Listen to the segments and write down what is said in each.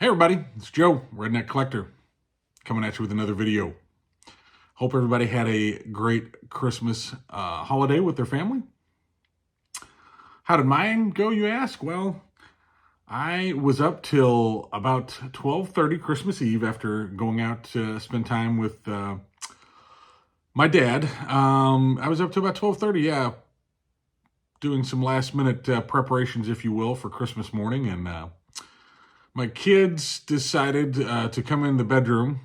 Hey everybody, it's Joe, Redneck Collector, coming at you with another video. Hope everybody had a great Christmas holiday with their family. How did mine go, you ask? Well, I was up till about 12:30 Christmas Eve after going out to spend time with my dad. I was up till about 12:30, yeah, doing some last minute preparations, if you will, for Christmas morning. And my kids decided to come in the bedroom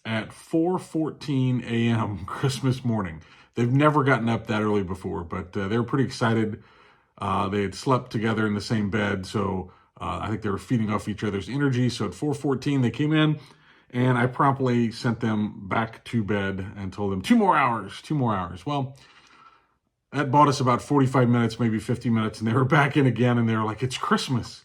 at 4:14 a.m. Christmas morning. They've never gotten up that early before, but they were pretty excited. They had slept together in the same bed, so I think they were feeding off each other's energy. So at 4:14, they came in, and I promptly sent them back to bed and told them 2 more hours, 2 more hours. Well, that bought us about 45 minutes, maybe 50 minutes, and they were back in again, and they were like, "It's Christmas."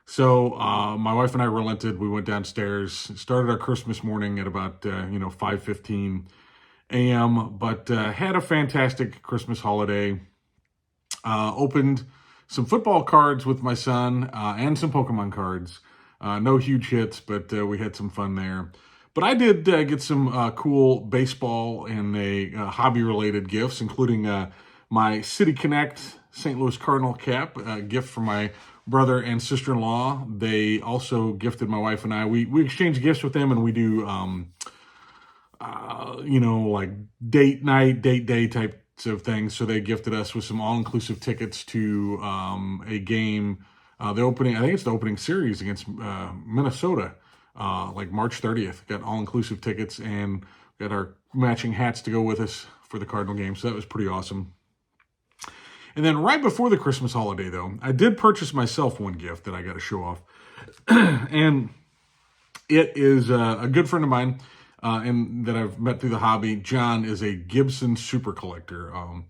So my wife and I relented. We went downstairs, started our Christmas morning at about 5:15 a.m. But had a fantastic Christmas holiday. Opened some football cards with my son and some Pokemon cards. No huge hits, but we had some fun there. But I did get some cool baseball and hobby-related gifts, including my City Connect St. Louis Cardinal cap, a gift from my brother and sister-in-law. They also gifted my wife and I. We exchange gifts with them, and we do like date night, date day types of things. So they gifted us with some all-inclusive tickets to a game. I think it's the opening series against Minnesota, like March 30th. Got all-inclusive tickets and got our matching hats to go with us for the Cardinal game. So that was pretty awesome. And then right before the Christmas holiday, though, I did purchase myself one gift that I got to show off. And it is a good friend of mine and that I've met through the hobby. John is a Gibson super collector. I'm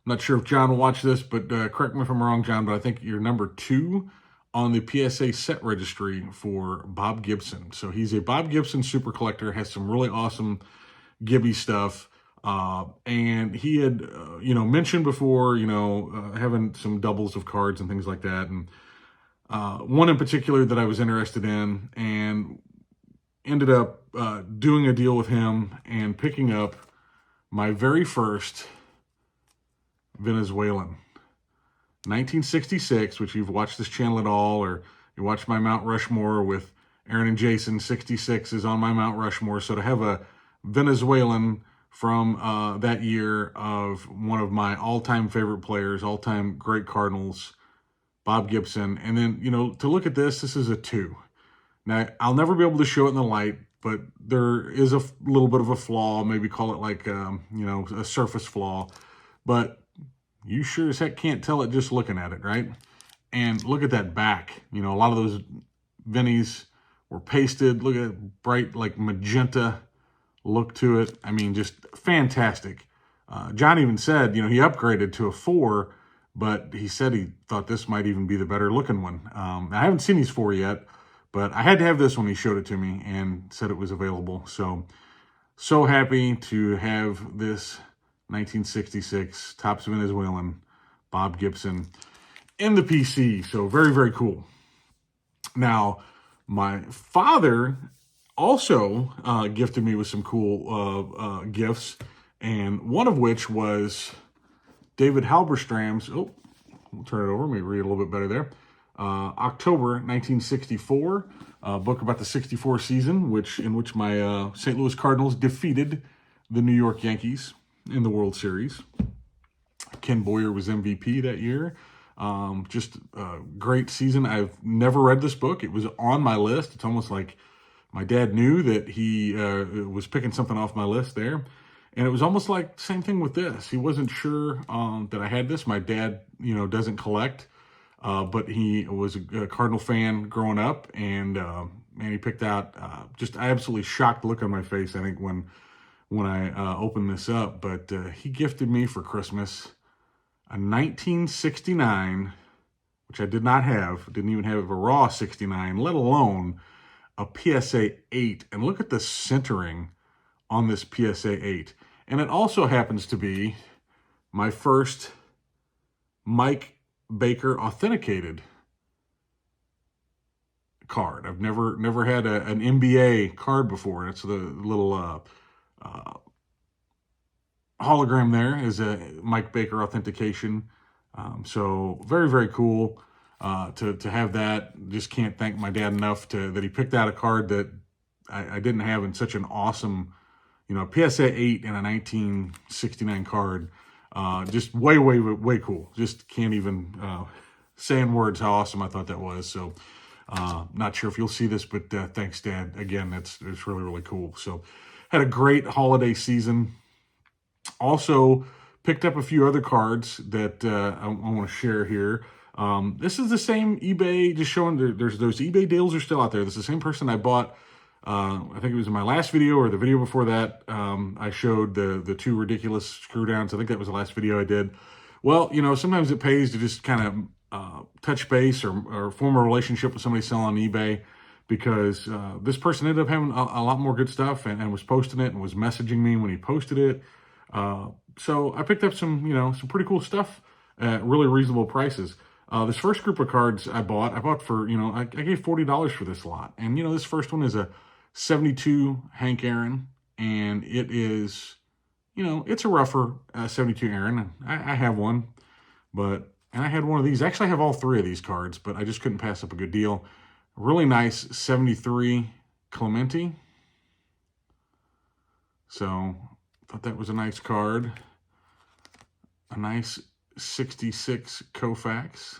not sure if John will watch this, but correct me if I'm wrong, John, but I think you're number 2 on the PSA set registry for Bob Gibson. So he's a Bob Gibson super collector, has some really awesome Gibby stuff. And he had, mentioned before, having some doubles of cards and things like that. And one in particular that I was interested in, and ended up doing a deal with him and picking up my very first Venezuelan. 1966, which you've watched this channel at all, or you watch my Mount Rushmore with Aaron and Jason. 66 is on my Mount Rushmore. So to have a Venezuelan from that year of one of my all-time favorite players, all-time great Cardinals, Bob Gibson, and then, to look at this is a 2. Now, I'll never be able to show it in the light, but there is a little bit of a flaw, maybe call it like, a surface flaw, but you sure as heck can't tell it just looking at it, right? And look at that back. A lot of those Vinnies were pasted. Look at that bright, like magenta look to it. I mean, just fantastic. John even said, he upgraded to a 4, but he said he thought this might even be the better looking one. I haven't seen these 4 yet, but I had to have this one. He showed it to me and said it was available. So happy to have this 1966 Topps Venezuelan Bob Gibson in the PC. So very, very cool. Now, my father also gifted me with some cool gifts, and one of which was David Halberstram's, we'll turn it over, maybe read a little bit better there, October 1964, book about the 64 season, in which my St. Louis Cardinals defeated the New York Yankees in the World Series. Ken Boyer was MVP that year. Just a great season. I've never read this book. It was on my list. It's almost like my dad knew that he was picking something off my list there. And it was almost like the same thing with this. He wasn't sure that I had this. My dad, doesn't collect, but he was a Cardinal fan growing up. And he picked out just absolutely shocked look on my face, I think, when I opened this up. But he gifted me for Christmas a 1969, which I did not have. Didn't even have a raw 69, let alone a PSA 8. And look at the centering on this PSA 8. And it also happens to be my first Mike Baker authenticated card. I've never had an NBA card before. It's the little hologram there is a Mike Baker authentication. So very cool to have that. Just can't thank my dad enough that he picked out a card that I didn't have in such an awesome, PSA 8 and a 1969 card. Just way cool. Just can't even say in words how awesome I thought that was. So not sure if you'll see this, but thanks, Dad. Again, it's really cool. So had a great holiday season. Also picked up a few other cards that I want to share here. This is the same eBay, just showing there's those eBay deals are still out there. This is the same person I bought. I think it was in my last video or the video before that. I showed the two ridiculous screw downs. I think that was the last video I did. Well, sometimes it pays to just kind of touch base or form a relationship with somebody selling on eBay, because this person ended up having a lot more good stuff and was posting it and was messaging me when he posted it. So I picked up some pretty cool stuff at really reasonable prices. This first group of cards I bought for, I gave $40 for this lot. And, this first one is a 72 Hank Aaron, and it is, it's a rougher 72 Aaron. I have one, and I had one of these. Actually, I have all three of these cards, but I just couldn't pass up a good deal. Really nice 73 Clemente. So thought that was a nice card. A nice 66 Koufax.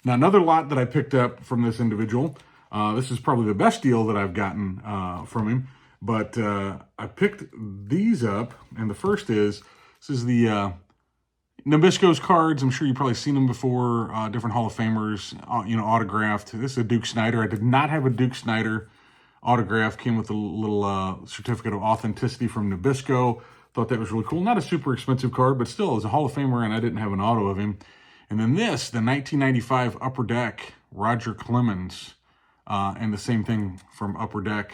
Now, another lot that I picked up from this individual. This is probably the best deal that I've gotten from him. But I picked these up, and the first this is the Nabisco's cards. I'm sure you've probably seen them before. Different Hall of Famers, autographed. This is a Duke Snider. I did not have a Duke Snider autograph. Came with a little certificate of authenticity from Nabisco. Thought that was really cool. Not a super expensive card, but still, as a Hall of Famer, and I didn't have an auto of him. And then this, the 1995 Upper Deck, Roger Clemens, and the same thing from Upper Deck,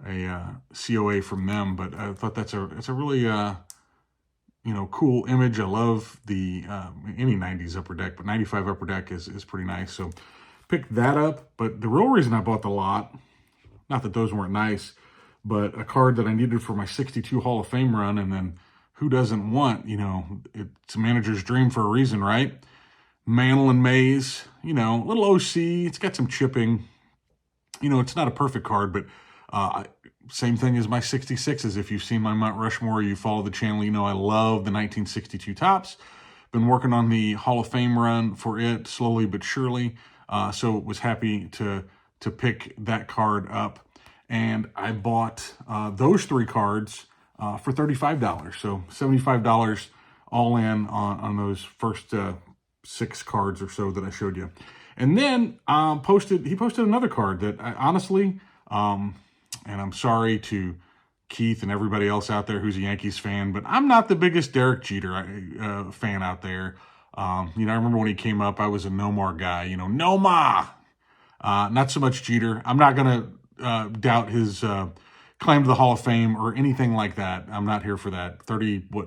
a COA from them. But I thought it's a really cool image. I love the any 90s Upper Deck, but 95 Upper Deck is pretty nice. So picked that up. But the real reason I bought the lot, not that those weren't nice, but a card that I needed for my 62 Hall of Fame run, and then who doesn't want, it's a manager's dream for a reason, right? Mantle and Mays, little OC. It's got some chipping. It's not a perfect card, but same thing as my 66s. If you've seen my Mount Rushmore, you follow the channel, I love the 1962 Topps. Been working on the Hall of Fame run for it slowly but surely. So was happy to pick that card up. And I bought those three cards for $35. So $75 all in on those first 6 cards or so that I showed you. And then he posted another card that I honestly, and I'm sorry to Keith and everybody else out there who's a Yankees fan, but I'm not the biggest Derek Jeter fan out there. I remember when he came up, I was a Nomar guy, Nomar. Not so much Jeter. I'm not going to doubt his claim to the Hall of Fame or anything like that. I'm not here for that.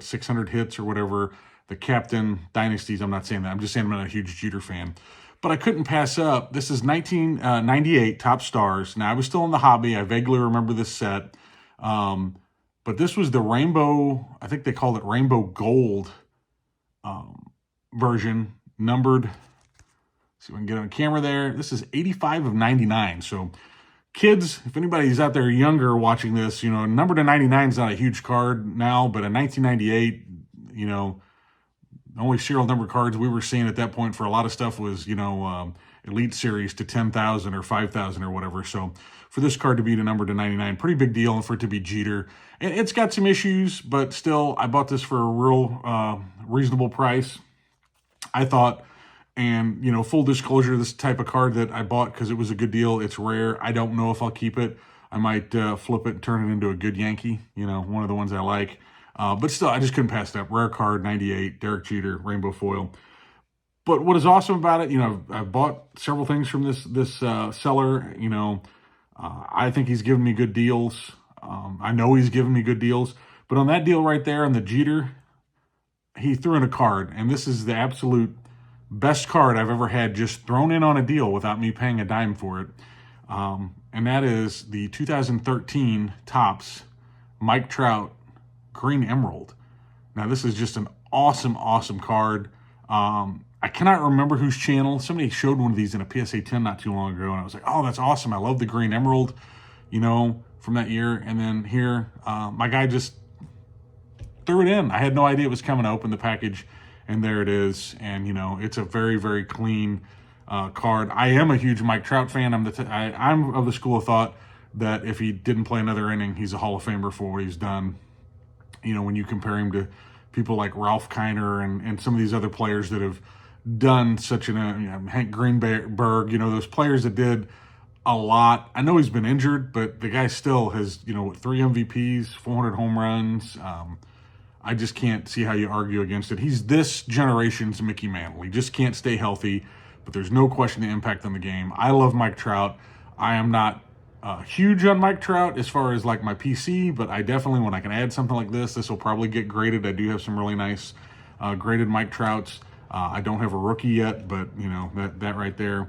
600 hits or whatever. The captain dynasties, I'm not saying that. I'm just saying I'm not a huge Jeter fan. But I couldn't pass up. This is 1998 Top Stars. Now, I was still in the hobby. I vaguely remember this set. But this was the rainbow, I think they called it rainbow gold version, numbered. See if we can get on camera there. This is 85 of 99. So kids, if anybody's out there younger watching this, number to 99 is not a huge card now, but in 1998, the only serial number cards we were seeing at that point for a lot of stuff was, Elite Series to 10,000 or 5,000 or whatever. So for this card to be the number to 99, pretty big deal, and for it to be Jeter. It's got some issues, but still, I bought this for a real reasonable price, I thought. And, full disclosure, this type of card that I bought because it was a good deal, it's rare. I don't know if I'll keep it. I might flip it and turn it into a good Yankee, one of the ones I like. But still, I just couldn't pass it up. Rare card, 98, Derek Jeter, rainbow foil. But what is awesome about it, I've bought several things from this seller. I think he's given me good deals. I know he's given me good deals. But on that deal right there, on the Jeter, he threw in a card. And this is the absolute best card I've ever had just thrown in on a deal without me paying a dime for it. And that is the 2013 Topps Mike Trout Green Emerald. Now, this is just an awesome, awesome card. I cannot remember whose channel. Somebody showed one of these in a PSA 10 not too long ago, and I was like, oh, that's awesome. I love the Green Emerald, you know, from that year. And then here, my guy just threw it in. I had no idea it was coming. I opened the package, and there it is. And, you know, it's a very, very clean card. I am a huge Mike Trout fan. I'm of the school of thought that if he didn't play another inning, he's a Hall of Famer for what he's done. You know, when you compare him to people like Ralph Kiner and some of these other players that have done such an, Hank Greenberg, you know, those players that did a lot. I know he's been injured, but the guy still has, you know, 3 MVPs, 400 home runs. I just can't see how you argue against it. He's this generation's Mickey Mantle. He just can't stay healthy, but there's no question the impact on the game. I love Mike Trout. I am not huge on Mike Trout as far as like my PC, but I definitely, when I can add something like this will probably get graded. I do have some really nice graded Mike Trouts. I don't have a rookie yet, but you know, that right there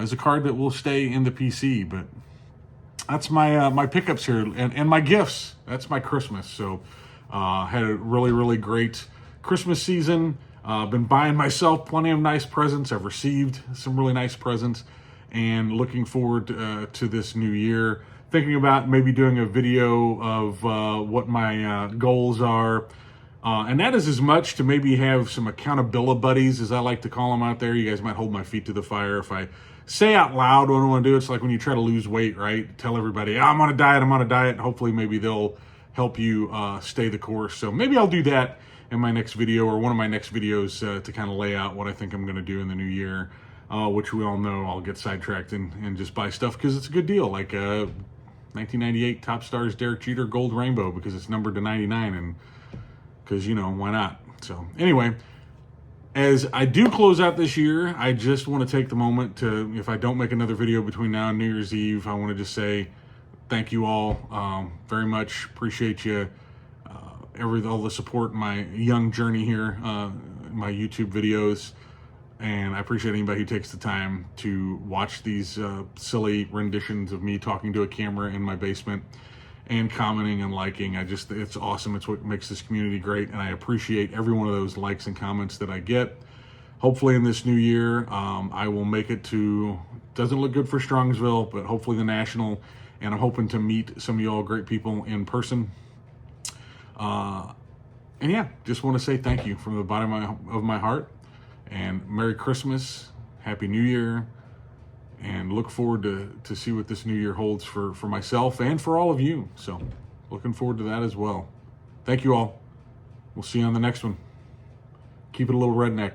is a card that will stay in the PC. But that's my my pickups here and my gifts. That's my Christmas. So had a really, really great Christmas season. Been buying myself plenty of nice presents. I've received some really nice presents, and looking forward to this new year. Thinking about maybe doing a video of what my goals are. And that is as much to maybe have some accountability buddies, as I like to call them out there. You guys might hold my feet to the fire if I say out loud what I want to do. It's like when you try to lose weight, right? Tell everybody, I'm on a diet, I'm on a diet. Hopefully maybe they'll help you stay the course. So maybe I'll do that in my next video, or one of my next videos, to kind of lay out what I think I'm going to do in the new year, which we all know I'll get sidetracked and just buy stuff because it's a good deal. Like 1998 Top Stars Derek Jeter Gold Rainbow, because it's numbered to 99, and because, you know, why not? So anyway, as I do close out this year, I just want to take the moment to, if I don't make another video between now and New Year's Eve, I want to just say thank you all very much. Appreciate you, all the support in my young journey here, my YouTube videos. And I appreciate anybody who takes the time to watch these silly renditions of me talking to a camera in my basement and commenting and liking. It's awesome. It's what makes this community great, and I appreciate every one of those likes and comments that I get. Hopefully in this new year, I will make it to, doesn't look good for Strongsville, but hopefully the National, and I'm hoping to meet some of y'all great people in person. And yeah, just want to say thank you from the bottom of my heart, and Merry Christmas, Happy New Year, and look forward to see what this new year holds for myself and for all of you. So looking forward to that as well. Thank you all. We'll see you on the next one. Keep it a little redneck.